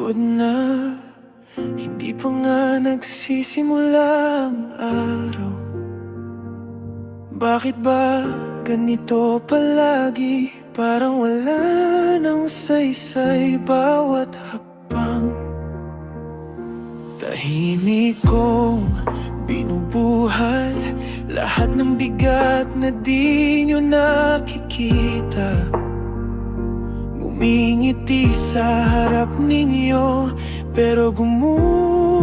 Pagod na, hindi pa nga nagsisimula ang araw. Bakit ba ganito palagi? Parang wala nang saysay bawat hakbang. Tahimik kong binubuhat lahat ng bigat na di nyo nakikita. Ngumingiti sa harap ninyo, pero gumuguho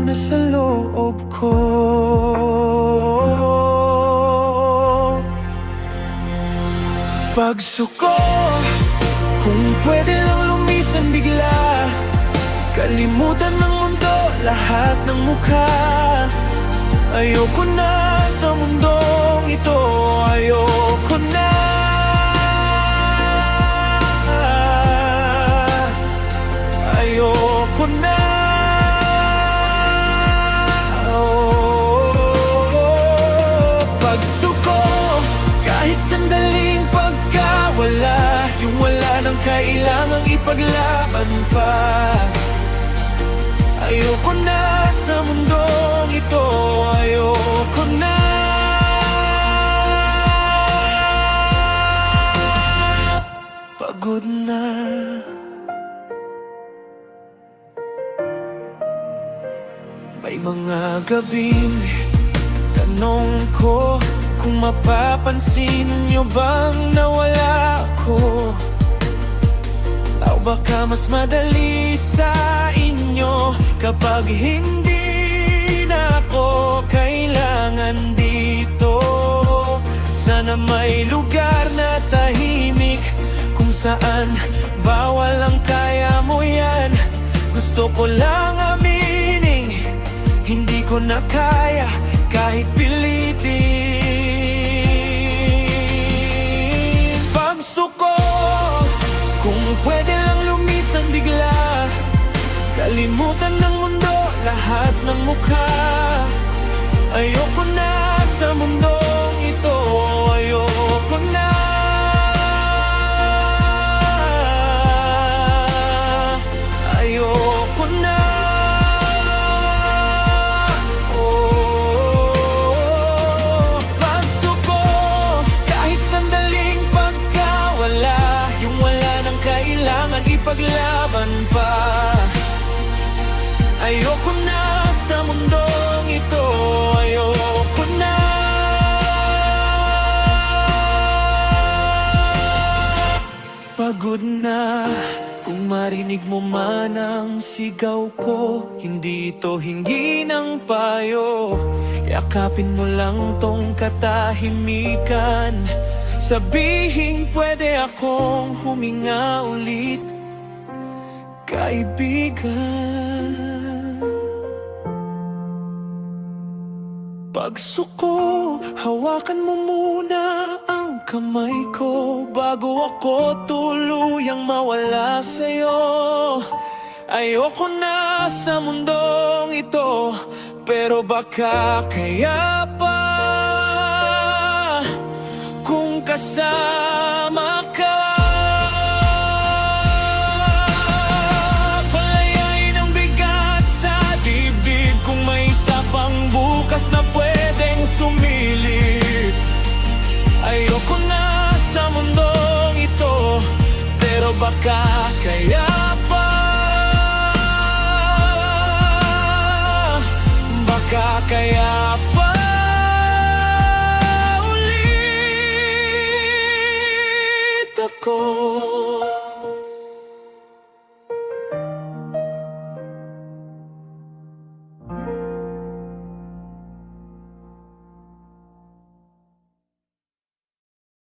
na sa loob ko. Pagsuko, kung pwede lang lumisan bigla, kalimutan ng mundo, lahat ng mukha. Ayoko na sa mundong ito, ayoko na. Ayoko na. Pagsuko, kahit sandaling pagkawala, yung wala nang kailangang ipaglaban pa. Ayoko na sa mundong ito, ayoko na. Pagod na. May mga gabing tanong ko kung mapapansin nyo bang nawala ako. O baka mas madali sa inyo kapag hindi na ako kailangan dito. Sana may lugar na tahimik kung saan bawal ang kaya mo yan. Gusto ko lang aminin, hindi ko na kaya kahit pilitin. Pagsuko, kung pwede lang lumisan bigla, kalimutan ng mundo, lahat ng mukha. Ayoko na sa mundong ito, ayoko na. Ayoko na. Pagsuko, kahit sandaling pagkawala, yung wala nang kailangan ipaglaban pa. Ayoko na sa mundong ito, ayoko na. Pagod na. Kung marinig mo man ang sigaw ko, hindi ito hingi ng payo. Yakapin mo lang tong katahimikan, sabihin pwede akong huminga ulit, kaibigan. Pagsuko, hawakan mo muna ang kamay ko bago ako tuluyang mawala sa'yo. Ayoko na sa mundong ito, pero baka kaya pa kung kasama ka. Palayain ang bigat sa dibdib kung may isa pang bukas na pwedeng sumilip. Ayoko na sa mundong ito, pero baka kaya